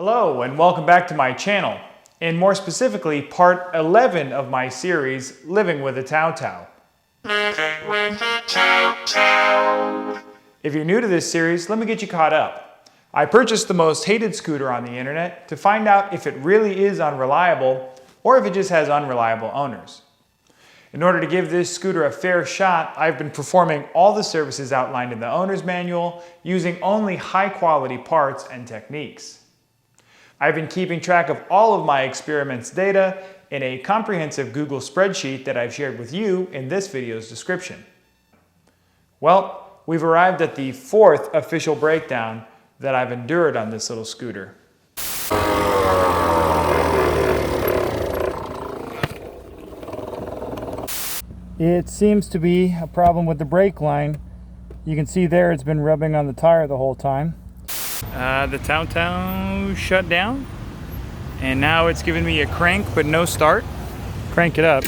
Hello and welcome back to my channel, and more specifically part 11 of my series, Living with a Tao Tao. If you're new to this series, let me get you caught up. I purchased the most hated scooter on the internet to find out if it really is unreliable or if it just has unreliable owners. In order to give this scooter a fair shot, I've been performing all the services outlined in the owner's manual using only high-quality parts and techniques. I've been keeping track of all of my experiments data in a comprehensive Google spreadsheet that I've shared with you in this video's description. Well, we've arrived at the fourth official breakdown that I've endured on this little scooter. It seems to be a problem with the brake line. You can see there it's been rubbing on the tire the whole time. The Tao Tao shut down, and now it's giving me a crank but no start. Crank it up.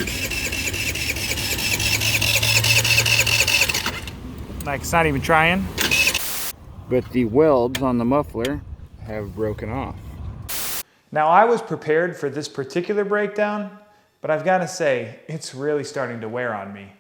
Like it's not even trying. But the welds on the muffler have broken off. Now I was prepared for this particular breakdown, but I've got to say, it's really starting to wear on me.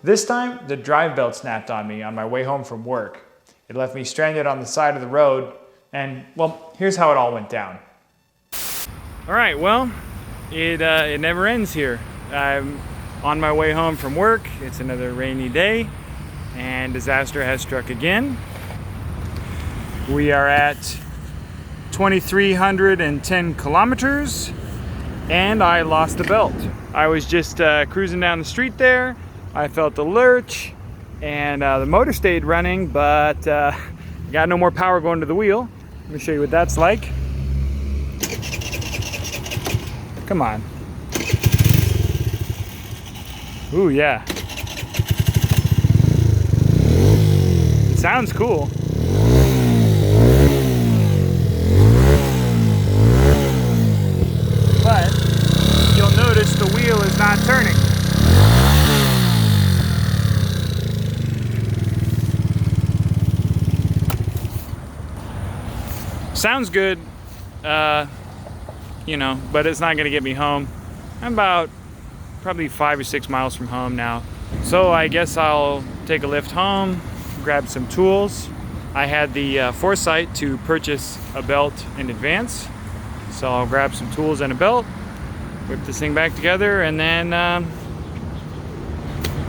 This time, the drive belt snapped on me on my way home from work. It left me stranded on the side of the road, and, well, here's how it all went down. Alright, well, it never ends here. I'm on my way home from work. It's another rainy day, and disaster has struck again. We are at 2,310 kilometers, and I lost the belt. I was just cruising down the street there. I felt the lurch, and the motor stayed running, but got no more power going to the wheel. Let me show you what that's like. Come on. Ooh, yeah. It sounds cool. But you'll notice the wheel is not turning. Sounds good, you know, but it's not gonna get me home. I'm about probably 5 or 6 miles from home now. So I guess I'll take a lift home, grab some tools. I had the foresight to purchase a belt in advance. So I'll grab some tools and a belt, whip this thing back together, and then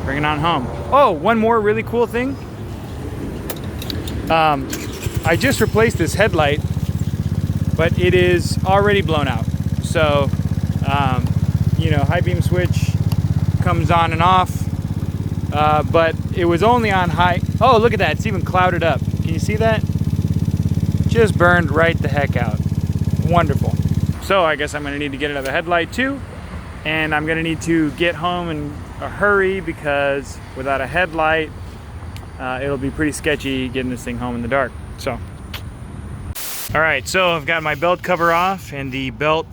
bring it on home. Oh, one more really cool thing. I just replaced this headlight, but it is already blown out. So, you know, high beam switch comes on and off, but it was only on high. Oh, look at that, it's even clouded up. Can you see that? Just burned right the heck out. Wonderful. So I guess I'm gonna need to get another headlight too, and I'm gonna need to get home in a hurry because without a headlight, it'll be pretty sketchy getting this thing home in the dark. So. All right, so I've got my belt cover off, and the belt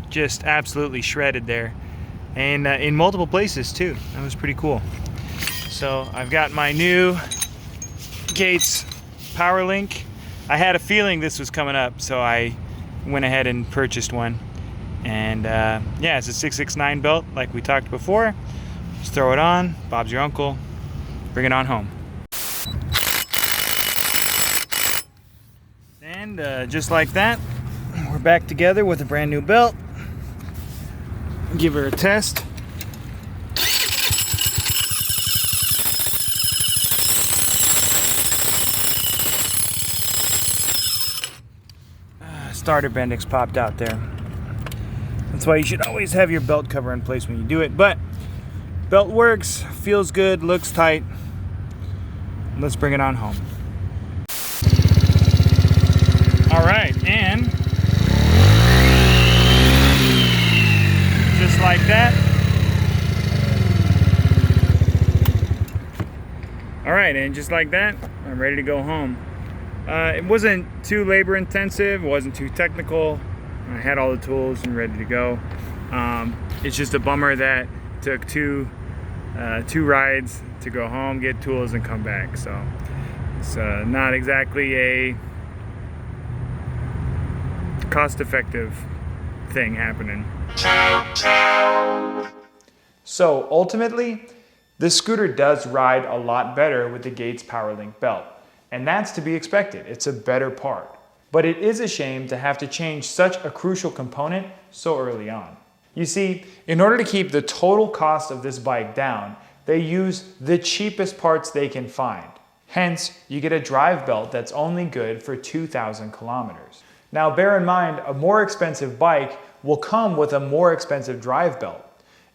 just absolutely shredded there, and in multiple places too. That was pretty cool. So I've got my new Gates PowerLink. I had a feeling this was coming up, so I went ahead and purchased one. And yeah, it's a 669 belt like we talked before. Just throw it on, Bob's your uncle, bring it on home. And just like that, we're back together with a brand new belt. Give her a test. Starter bendix popped out there. That's why you should always have your belt cover in place when you do it. But belt works, feels good, looks tight. Let's bring it on home. All right, and just like that. All right, and just like that, I'm ready to go home. It wasn't too labor intensive, it wasn't too technical. I had all the tools and ready to go. It's just a bummer that it took two rides to go home, get tools, and come back. So it's not exactly a cost-effective thing happening. So ultimately, this scooter does ride a lot better with the Gates PowerLink belt. And that's to be expected. It's a better part. But it is a shame to have to change such a crucial component so early on. You see, in order to keep the total cost of this bike down, they use the cheapest parts they can find. Hence, you get a drive belt that's only good for 2,000 kilometers. Now bear in mind, a more expensive bike will come with a more expensive drive belt,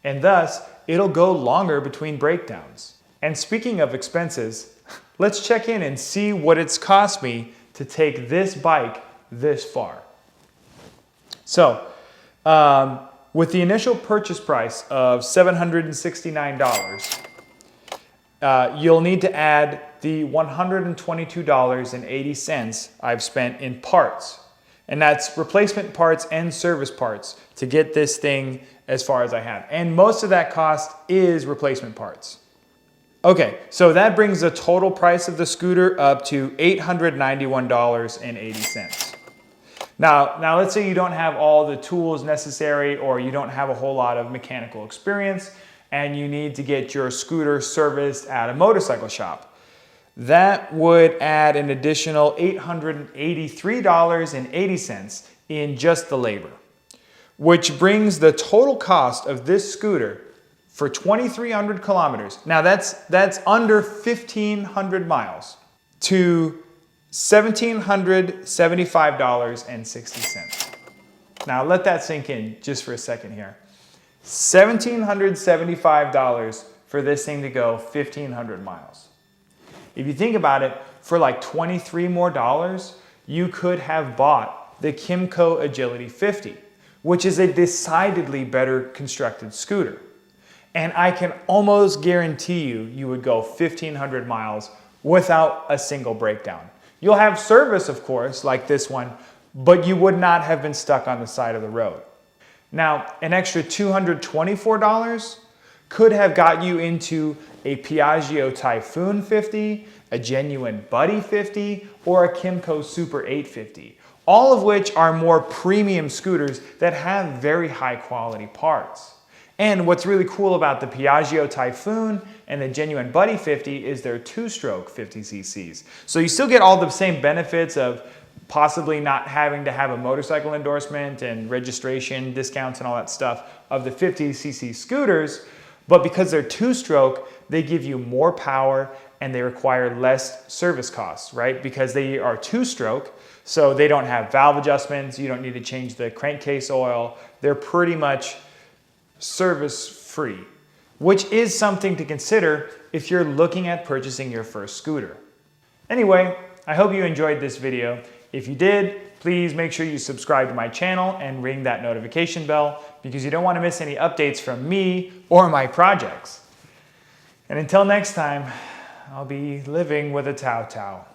and thus it'll go longer between breakdowns. And speaking of expenses, let's check in and see what it's cost me to take this bike this far. So, with the initial purchase price of $769, you'll need to add the $122.80 I've spent in parts. And that's replacement parts and service parts to get this thing as far as I have. And most of that cost is replacement parts. Okay, so that brings the total price of the scooter up to $891.80. Now let's say you don't have all the tools necessary, or you don't have a whole lot of mechanical experience and you need to get your scooter serviced at a motorcycle shop. That would add an additional $883.80 in just the labor, which brings the total cost of this scooter for 2,300 kilometers, now that's under 1,500 miles, to $1,775.60. Now let that sink in just for a second here. $1,775 for this thing to go 1,500 miles. If you think about it, for like $23 more, you could have bought the Kymco Agility 50, which is a decidedly better constructed scooter. And I can almost guarantee you would go 1,500 miles without a single breakdown. You'll have service, of course, like this one, but you would not have been stuck on the side of the road. Now, an extra $224 could have got you into a Piaggio Typhoon 50, a genuine Buddy 50, or a Kymco Super 850, all of which are more premium scooters that have very high quality parts. And what's really cool about the Piaggio Typhoon and the genuine Buddy 50 is they're two-stroke 50cc's. So you still get all the same benefits of possibly not having to have a motorcycle endorsement and registration discounts and all that stuff of the 50cc scooters, but because they're two-stroke, they give you more power and they require less service costs, right? Because they are two-stroke, so they don't have valve adjustments, you don't need to change the crankcase oil, they're pretty much service-free, which is something to consider if you're looking at purchasing your first scooter. Anyway, I hope you enjoyed this video. If you did, please make sure you subscribe to my channel and ring that notification bell because you don't want to miss any updates from me or my projects. And until next time, I'll be living with a Tao Tao.